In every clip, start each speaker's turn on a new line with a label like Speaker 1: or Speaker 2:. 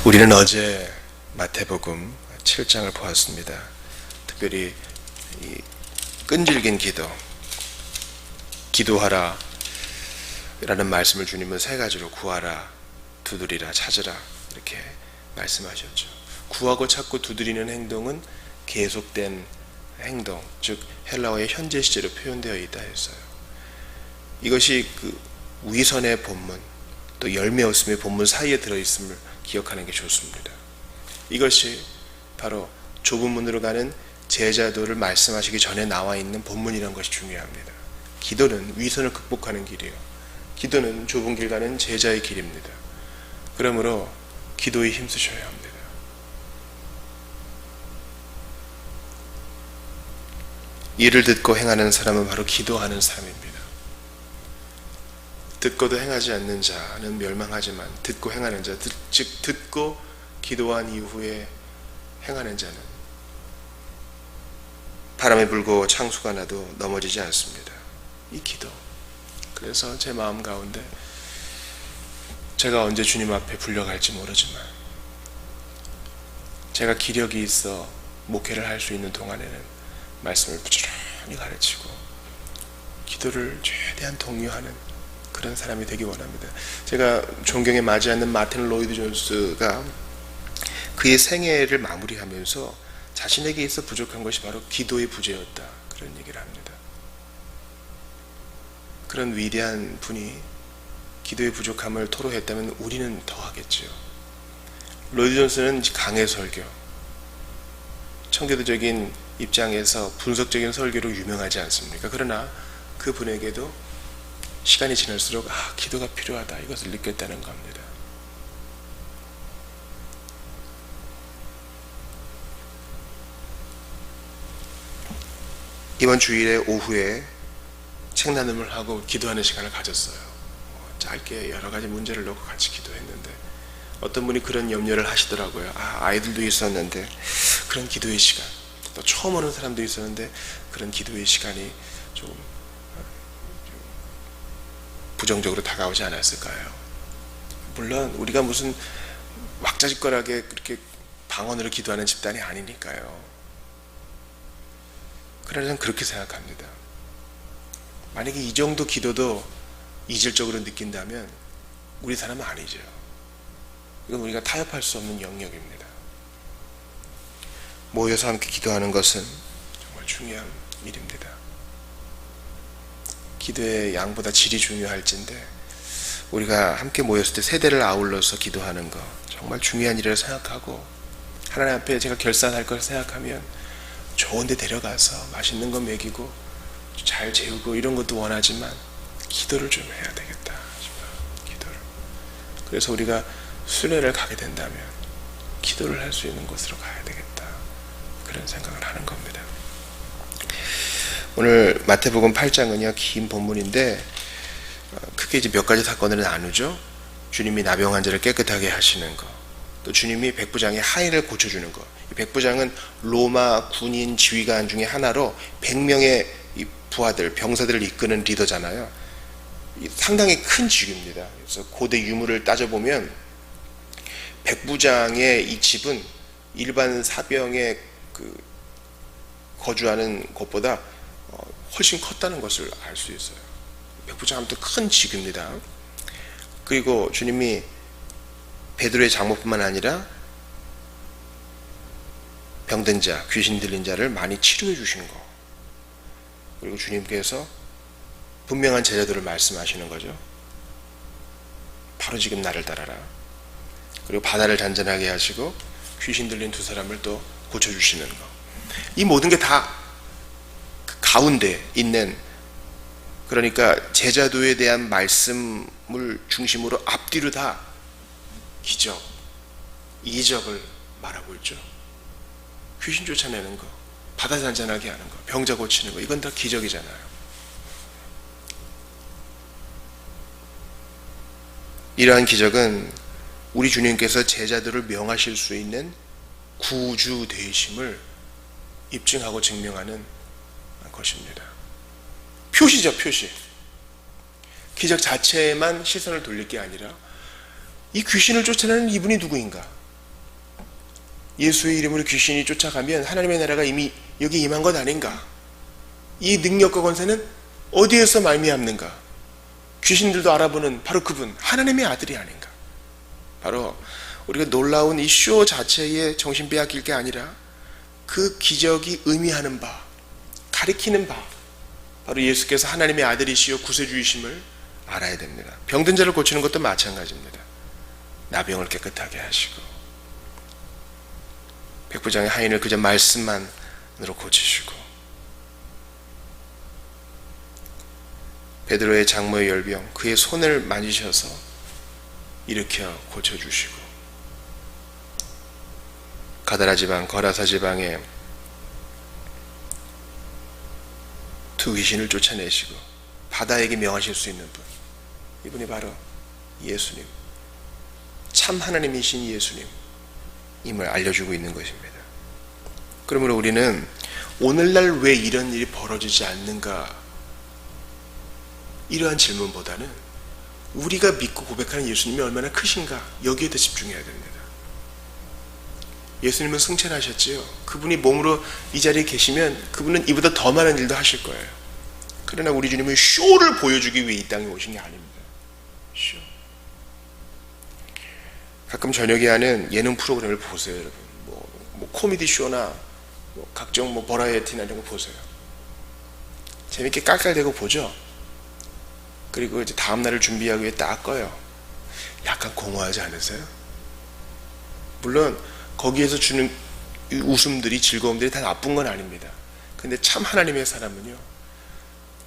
Speaker 1: 우리는 어제 마태복음 7장을 보았습니다. 특별히 이 끈질긴 기도, 기도하라 라는 말씀을 주님은 세 가지로 구하라, 두드리라, 찾으라 이렇게 말씀하셨죠. 구하고 찾고 두드리는 행동은 계속된 행동, 즉 헬라어의 현재 시제로 표현되어 있다 했어요. 이것이 그 위선의 본문 또 열매 없음의 본문 사이에 들어있음을 기억하는 게 좋습니다. 이것이 바로 좁은 문으로 가는 제자도를 말씀하시기 전에 나와 있는 본문이라는 것이 중요합니다. 기도는 위선을 극복하는 길이에요. 기도는 좁은 길 가는 제자의 길입니다. 그러므로 기도에 힘쓰셔야 합니다. 이를 듣고 행하는 사람은 바로 기도하는 사람입니다. 듣고도 행하지 않는 자는 멸망하지만 듣고 행하는 자, 즉 듣고 기도한 이후에 행하는 자는 바람이 불고 창수가 나도 넘어지지 않습니다. 이 기도. 그래서 제 마음 가운데 제가 언제 주님 앞에 불려갈지 모르지만 제가 기력이 있어 목회를 할 수 있는 동안에는 말씀을 부지런히 가르치고 기도를 최대한 독려하는 그런 사람이 되기 원합니다. 제가 존경에 맞지 않는 마틴 로이드 존스가 그의 생애를 마무리하면서 자신에게 있어 부족한 것이 바로 기도의 부재였다, 그런 얘기를 합니다. 그런 위대한 분이 기도의 부족함을 토로했다면 우리는 더 하겠죠. 로이드 존스는 강해 설교, 청교도적인 입장에서 분석적인 설교로 유명하지 않습니까? 그러나 그 분에게도 시간이 지날수록 기도가 필요하다, 이것을 느꼈다는 겁니다. 이번 주일에 오후에 책 나눔을 하고 기도하는 시간을 가졌어요. 짧게 여러 가지 문제를 놓고 같이 기도했는데 어떤 분이 그런 염려를 하시더라고요. 아이들도 있었는데 그런 기도의 시간, 또 처음 오는 사람도 있었는데 그런 기도의 시간이 좀 부정적으로 다가오지 않았을까요? 물론 우리가 무슨 왁자지껄하게 그렇게 방언으로 기도하는 집단이 아니니까요. 그러나 저는 그렇게 생각합니다. 만약에 이 정도 기도도 이질적으로 느낀다면 우리 사람은 아니죠. 이건 우리가 타협할 수 없는 영역입니다. 모여서 함께 기도하는 것은 정말 중요한 일입니다. 기도의 양보다 질이 중요할진데 우리가 함께 모였을 때 세대를 아울러서 기도하는 거 정말 중요한 일이라고 생각하고 하나님 앞에 제가 결산할 걸 생각하면 좋은 데 데려가서 맛있는 거 먹이고 잘 재우고 이런 것도 원하지만 기도를 좀 해야 되겠다 싶어요. 기도를. 그래서 우리가 순회를 가게 된다면 기도를 할 수 있는 곳으로 가야 되겠다, 그런 생각을 하는 겁니다. 오늘 마태복음 8장은요 긴 본문인데 크게 이제 몇 가지 사건을 나누죠. 주님이 나병 환자를 깨끗하게 하시는 거, 또 주님이 백부장의 하인을 고쳐주는 거. 이 백부장은 로마 군인 지휘관 중에 하나로 100명의 이 부하들, 병사들을 이끄는 리더잖아요. 상당히 큰 직위입니다. 그래서 고대 유물을 따져보면 백부장의 이 집은 일반 사병의 그 거주하는 것보다 훨씬 컸다는 것을 알 수 있어요. 백부장 아무튼 큰 직위입니다. 그리고 주님이 베드로의 장모뿐만 아니라 병든 자, 귀신 들린 자를 많이 치료해 주신 거, 그리고 주님께서 분명한 제자들을 말씀하시는 거죠. 바로 지금 나를 따라라. 그리고 바다를 잔잔하게 하시고 귀신 들린 두 사람을 또 고쳐주시는 거. 이 모든 게 다 가운데 있는, 그러니까 제자도에 대한 말씀을 중심으로 앞뒤로 다 기적, 이적을 말하고 있죠. 귀신 쫓아내는 거, 바다 잔잔하게 하는 거, 병자 고치는 거, 이건 다 기적이잖아요. 이러한 기적은 우리 주님께서 제자들을 명하실 수 있는 구주 되심을 입증하고 증명하는 것입니다. 표시죠, 표시. 기적 자체에만 시선을 돌릴 게 아니라 이 귀신을 쫓아내는 이분이 누구인가? 예수의 이름으로 귀신이 쫓아가면 하나님의 나라가 이미 여기 임한 것 아닌가? 이 능력과 권세는 어디에서 말미암는가? 귀신들도 알아보는 바로 그분, 하나님의 아들이 아닌가? 바로 우리가 놀라운 이 쇼 자체에 정신 빼앗길 게 아니라 그 기적이 의미하는 바, 가리키는 바, 바로 예수께서 하나님의 아들이시요 구세주이심을 알아야 됩니다. 병든 자를 고치는 것도 마찬가지입니다. 나병을 깨끗하게 하시고 백부장의 하인을 그저 말씀만으로 고치시고 베드로의 장모의 열병 그의 손을 만지셔서 일으켜 고쳐주시고 가다라 지방 거라사 지방에 두 귀신을 쫓아내시고 바다에게 명하실 수 있는 분, 이분이 바로 예수님, 참 하나님이신 예수님임을 알려주고 있는 것입니다. 그러므로 우리는 오늘날 왜 이런 일이 벌어지지 않는가, 이러한 질문보다는 우리가 믿고 고백하는 예수님이 얼마나 크신가, 여기에 더 집중해야 됩니다. 예수님은 승천하셨지요. 그분이 몸으로 이 자리에 계시면 그분은 이보다 더 많은 일도 하실 거예요. 그러나 우리 주님은 쇼를 보여주기 위해 이 땅에 오신 게 아닙니다. 쇼. 가끔 저녁에 하는 예능 프로그램을 보세요, 여러분. 뭐 코미디 쇼나 각종 버라이어티나 이런 거 보세요. 재밌게 깔깔대고 보죠. 그리고 이제 다음 날을 준비하기 위해 딱 꺼요. 약간 공허하지 않으세요? 물론 거기에서 주는 웃음들이, 즐거움들이 다 나쁜 건 아닙니다. 근데 참 하나님의 사람은요,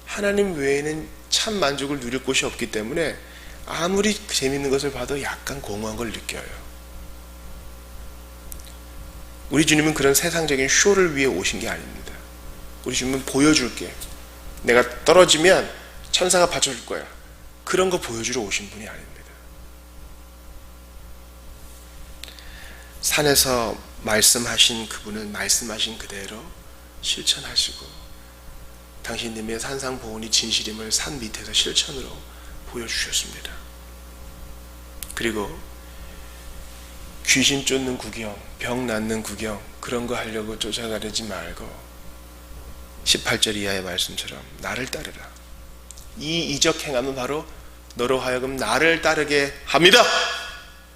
Speaker 1: 하나님 외에는 참 만족을 누릴 곳이 없기 때문에 아무리 재밌는 것을 봐도 약간 공허한 걸 느껴요. 우리 주님은 그런 세상적인 쇼를 위해 오신 게 아닙니다. 우리 주님은 보여줄게, 내가 떨어지면 천사가 받쳐줄 거야, 그런 거 보여주러 오신 분이 아닙니다. 산에서 말씀하신 그분은 말씀하신 그대로 실천하시고 당신님의 산상보훈이 진실임을 산 밑에서 실천으로 보여주셨습니다. 그리고 귀신 쫓는 구경, 병 낫는 구경, 그런 거 하려고 쫓아가지 말고 18절 이하의 말씀처럼 나를 따르라. 이 이적 행함은 바로 너로 하여금 나를 따르게 합니다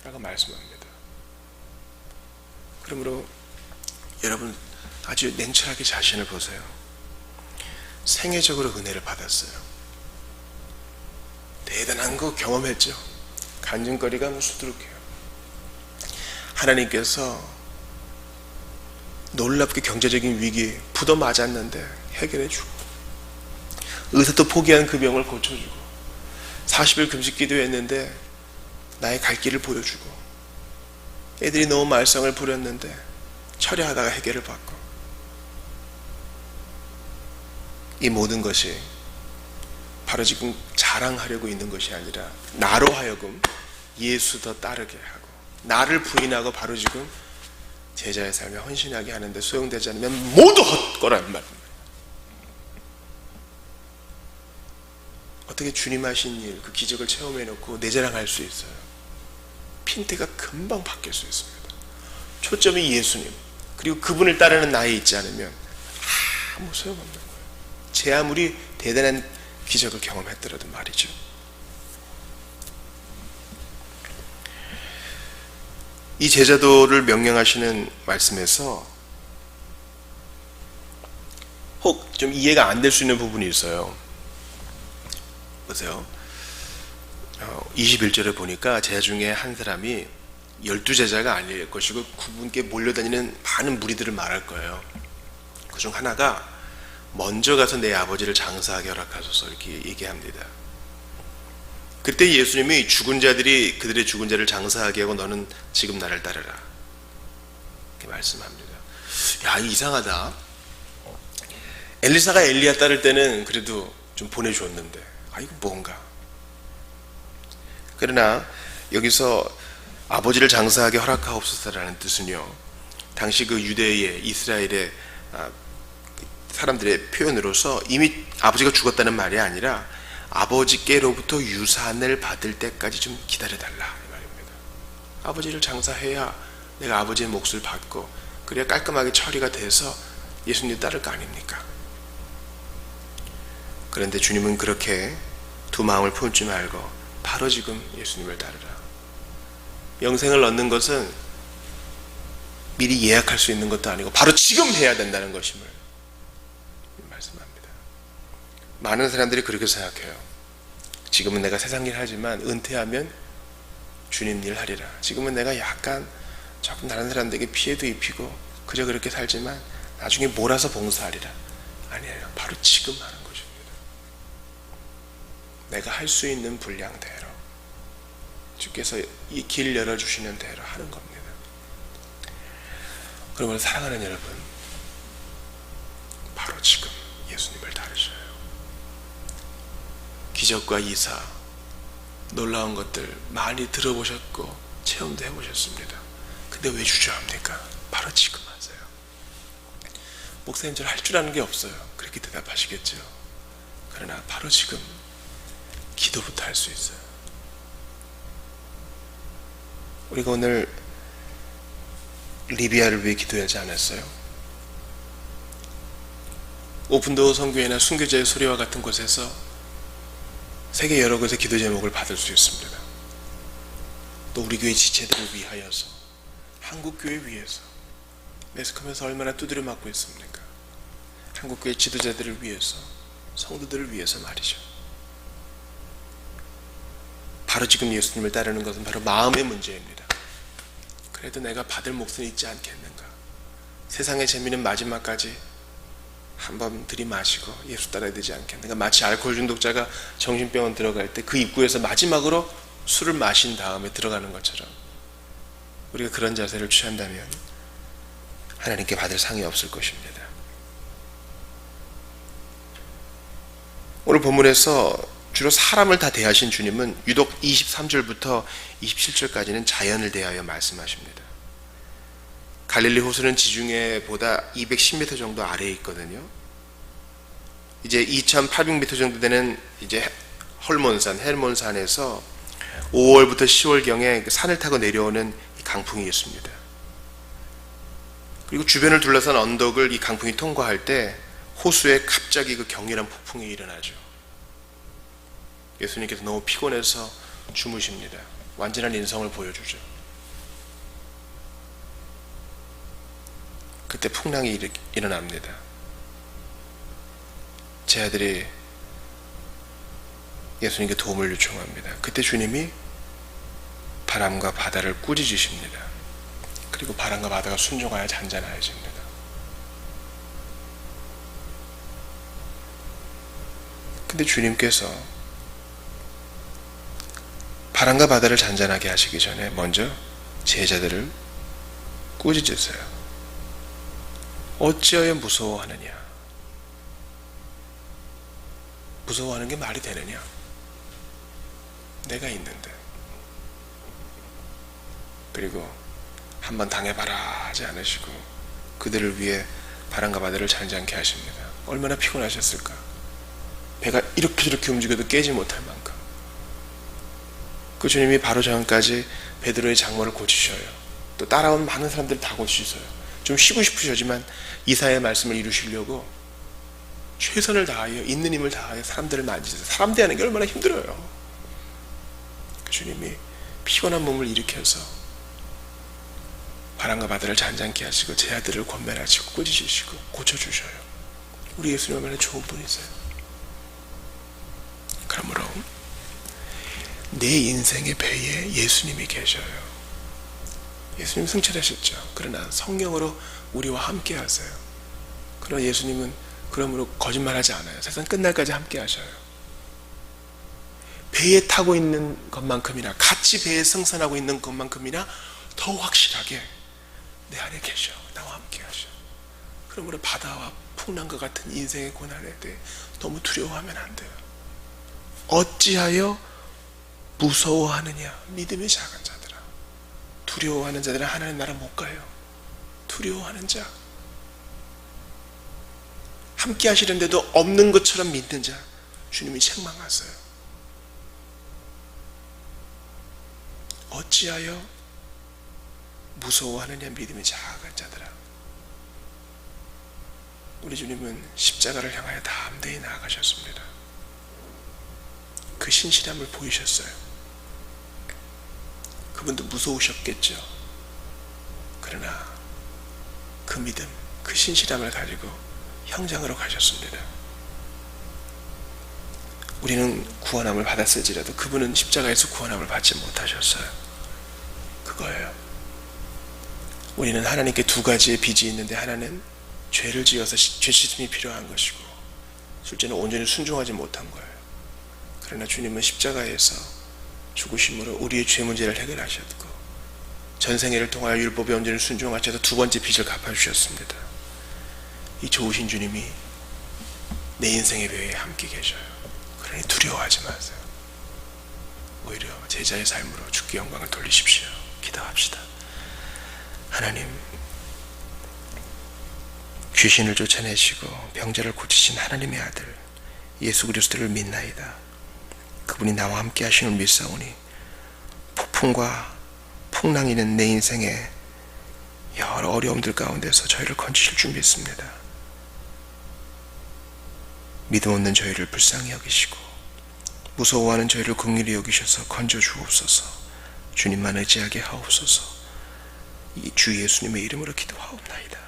Speaker 1: 라고 말씀합니다. 그러므로 여러분 아주 냉철하게 자신을 보세요. 생애적으로 은혜를 받았어요. 대단한 거 경험했죠. 간증거리가 수두룩해요. 하나님께서 놀랍게 경제적인 위기에 부도 맞았는데 해결해주고, 의사도 포기한 그 병을 고쳐주고, 40일 금식 기도했는데 나의 갈 길을 보여주고, 애들이 너무 말썽을 부렸는데 처리하다가 해결을 받고, 이 모든 것이 바로 지금 자랑하려고 있는 것이 아니라 나로 하여금 예수 더 따르게 하고 나를 부인하고 바로 지금 제자의 삶에 헌신하게 하는데 소용되지 않으면 모두 헛거란 말입니다. 어떻게 주님 하신 일, 그 기적을 체험해놓고 내 자랑할 수 있어요? 핀트가 금방 바뀔 수 있습니다. 초점이 예수님, 그리고 그분을 따르는 나에 있지 않으면 아무 소용없는 거예요. 제 아무리 대단한 기적을 경험했더라도 말이죠. 이 제자도를 명령하시는 말씀에서 혹 좀 이해가 안 될 수 있는 부분이 있어요. 보세요. 21절에 보니까 제자 중에 한 사람이 12제자가 아닐 것이고 그분께 몰려다니는 많은 무리들을 말할 거예요. 그중 하나가 먼저 가서 내 아버지를 장사하게 허락하소서 이렇게 얘기합니다. 그때 예수님이 죽은 자들이 그들의 죽은 자를 장사하게 하고 너는 지금 나를 따르라 이렇게 말씀합니다. 야, 이상하다. 엘리사가 엘리야 따를 때는 그래도 좀 보내줬는데 이거 뭔가. 그러나 여기서 아버지를 장사하게 허락하옵소서라는 뜻은요, 당시 그 유대의 이스라엘의 사람들의 표현으로서 이미 아버지가 죽었다는 말이 아니라 아버지께로부터 유산을 받을 때까지 좀 기다려달라 이 말입니다. 아버지를 장사해야 내가 아버지의 몫을 받고 그래야 깔끔하게 처리가 돼서 예수님 따를 거 아닙니까? 그런데 주님은 그렇게 두 마음을 품지 말고 바로 지금 예수님을 따르라. 영생을 얻는 것은 미리 예약할 수 있는 것도 아니고 바로 지금 해야 된다는 것임을 말씀합니다. 많은 사람들이 그렇게 생각해요. 지금은 내가 세상 일 하지만 은퇴하면 주님 일 하리라. 지금은 내가 약간 조금 다른 사람들에게 피해도 입히고 그저 그렇게 살지만 나중에 몰아서 봉사하리라. 아니에요. 바로 지금 하는 것입니다. 내가 할 수 있는 분량대로 주께서 이 길 열어주시는 대로 하는 겁니다. 그러므로 사랑하는 여러분, 바로 지금 예수님을 따르셔요. 기적과 이사, 놀라운 것들 많이 들어보셨고 체험도 해보셨습니다. 근데 왜 주저합니까? 바로 지금 하세요. 목사님, 저 할 줄 아는 게 없어요. 그렇게 대답하시겠죠. 그러나 바로 지금 기도부터 할 수 있어요. 우리가 오늘 리비아를 위해 기도하지 않았어요? 오픈도어 선교회나 순교자의 소리와 같은 곳에서 세계 여러 곳의 기도 제목을 받을 수 있습니다. 또 우리 교회 지체들을 위하여서, 한국교회 위해서 매스컴에서 얼마나 두드려 맞고 있습니까? 한국교회 지도자들을 위해서, 성도들을 위해서 말이죠. 바로 지금 예수님을 따르는 것은 바로 마음의 문제입니다. 그래도 내가 받을 몫은 있지 않겠는가? 세상의 재미는 마지막까지 한번 들이마시고 예수 따라야 되지 않겠는가? 마치 알코올 중독자가 정신병원 들어갈 때 그 입구에서 마지막으로 술을 마신 다음에 들어가는 것처럼 우리가 그런 자세를 취한다면 하나님께 받을 상이 없을 것입니다. 오늘 본문에서 주로 사람을 다 대하신 주님은 유독 23절부터 27절까지는 자연을 대하여 말씀하십니다. 갈릴리 호수는 지중해보다 210m 정도 아래에 있거든요. 이제 2,800m 정도 되는 이제 헬몬산에서 5월부터 10월경에 산을 타고 내려오는 강풍이 있습니다. 그리고 주변을 둘러싼 언덕을 이 강풍이 통과할 때 호수에 갑자기 그 격렬한 폭풍이 일어나죠. 예수님께서 너무 피곤해서 주무십니다. 완전한 인성을 보여주죠. 그때 풍랑이 일어납니다. 제 아들이 예수님께 도움을 요청합니다. 그때 주님이 바람과 바다를 꾸짖으십니다. 그리고 바람과 바다가 순종하여 잔잔해집니다. 근데 주님께서 바람과 바다를 잔잔하게 하시기 전에 먼저 제자들을 꾸짖으세요. 어찌하여 무서워하느냐? 무서워하는 게 말이 되느냐? 내가 있는데. 그리고 한번 당해봐라 하지 않으시고 그들을 위해 바람과 바다를 잔잔케 하십니다. 얼마나 피곤하셨을까? 배가 이렇게 움직여도 깨지 못할 만큼. 그 주님이 바로 전까지 베드로의 장모를 고치셔요. 또 따라온 많은 사람들 다 고치셔요. 좀 쉬고 싶으시지만 이사의 말씀을 이루시려고 최선을 다하여 있는 힘을 다하여 사람들을 만지세요. 사람 대하는 게 얼마나 힘들어요. 그 주님이 피곤한 몸을 일으켜서 바람과 바다를 잔잔케 하시고 제 아들을 권면하시고 꾸짖으시고 고쳐주셔요. 우리 예수님 얼마나 좋은 분이세요. 그러므로 내 인생의 배에 예수님이 계셔요. 예수님 승천하셨죠. 그러나 성령으로 우리와 함께 하세요. 그러나 예수님은 그러므로 거짓말하지 않아요. 세상 끝날까지 함께 하셔요. 배에 타고 있는 것만큼이나 같이 배에 승선하고 있는 것만큼이나 더 확실하게 내 안에 계셔. 나와 함께 하셔. 그러므로 바다와 풍랑과 같은 인생의 고난에 대해 너무 두려워하면 안 돼요. 어찌하여 무서워하느냐? 믿음이 작은 자들아. 두려워하는 자들은 하나님 나라 못 가요. 두려워하는 자, 함께 하시는데도 없는 것처럼 믿는 자, 주님이 책망하세요. 어찌하여 무서워하느냐 믿음이 작은 자들아. 우리 주님은 십자가를 향하여 담대히 나아가셨습니다. 그 신실함을 보이셨어요. 그분도 무서우셨겠죠. 그러나 그 믿음, 그 신실함을 가지고 형장으로 가셨습니다. 우리는 구원함을 받았을지라도 그분은 십자가에서 구원함을 받지 못하셨어요. 그거예요. 우리는 하나님께 두 가지의 빚이 있는데, 하나는 죄를 지어서 죄 씻음이 필요한 것이고, 둘째는 온전히 순종하지 못한 거예요. 그러나 주님은 십자가에서 죽으심으로 우리의 죄 문제를 해결하셨고, 전생애를 통하여 율법에 온전히 순종하셔서 두 번째 빚을 갚아주셨습니다. 이 좋으신 주님이 내 인생의 묘에 함께 계셔요. 그러니 두려워하지 마세요. 오히려 제자의 삶으로 주께 영광을 돌리십시오. 기도합시다. 하나님, 귀신을 쫓아내시고 병자를 고치신 하나님의 아들 예수 그리스도를 믿나이다. 그분이 나와 함께 하시는 믿사오니 폭풍과 풍랑이 있는 내 인생에 여러 어려움들 가운데서 저희를 건지실 줄 믿습니다. 믿음 없는 저희를 불쌍히 여기시고 무서워하는 저희를 긍휼히 여기셔서 건져 주옵소서. 주님만 의지하게 하옵소서. 이 주 예수님의 이름으로 기도하옵나이다.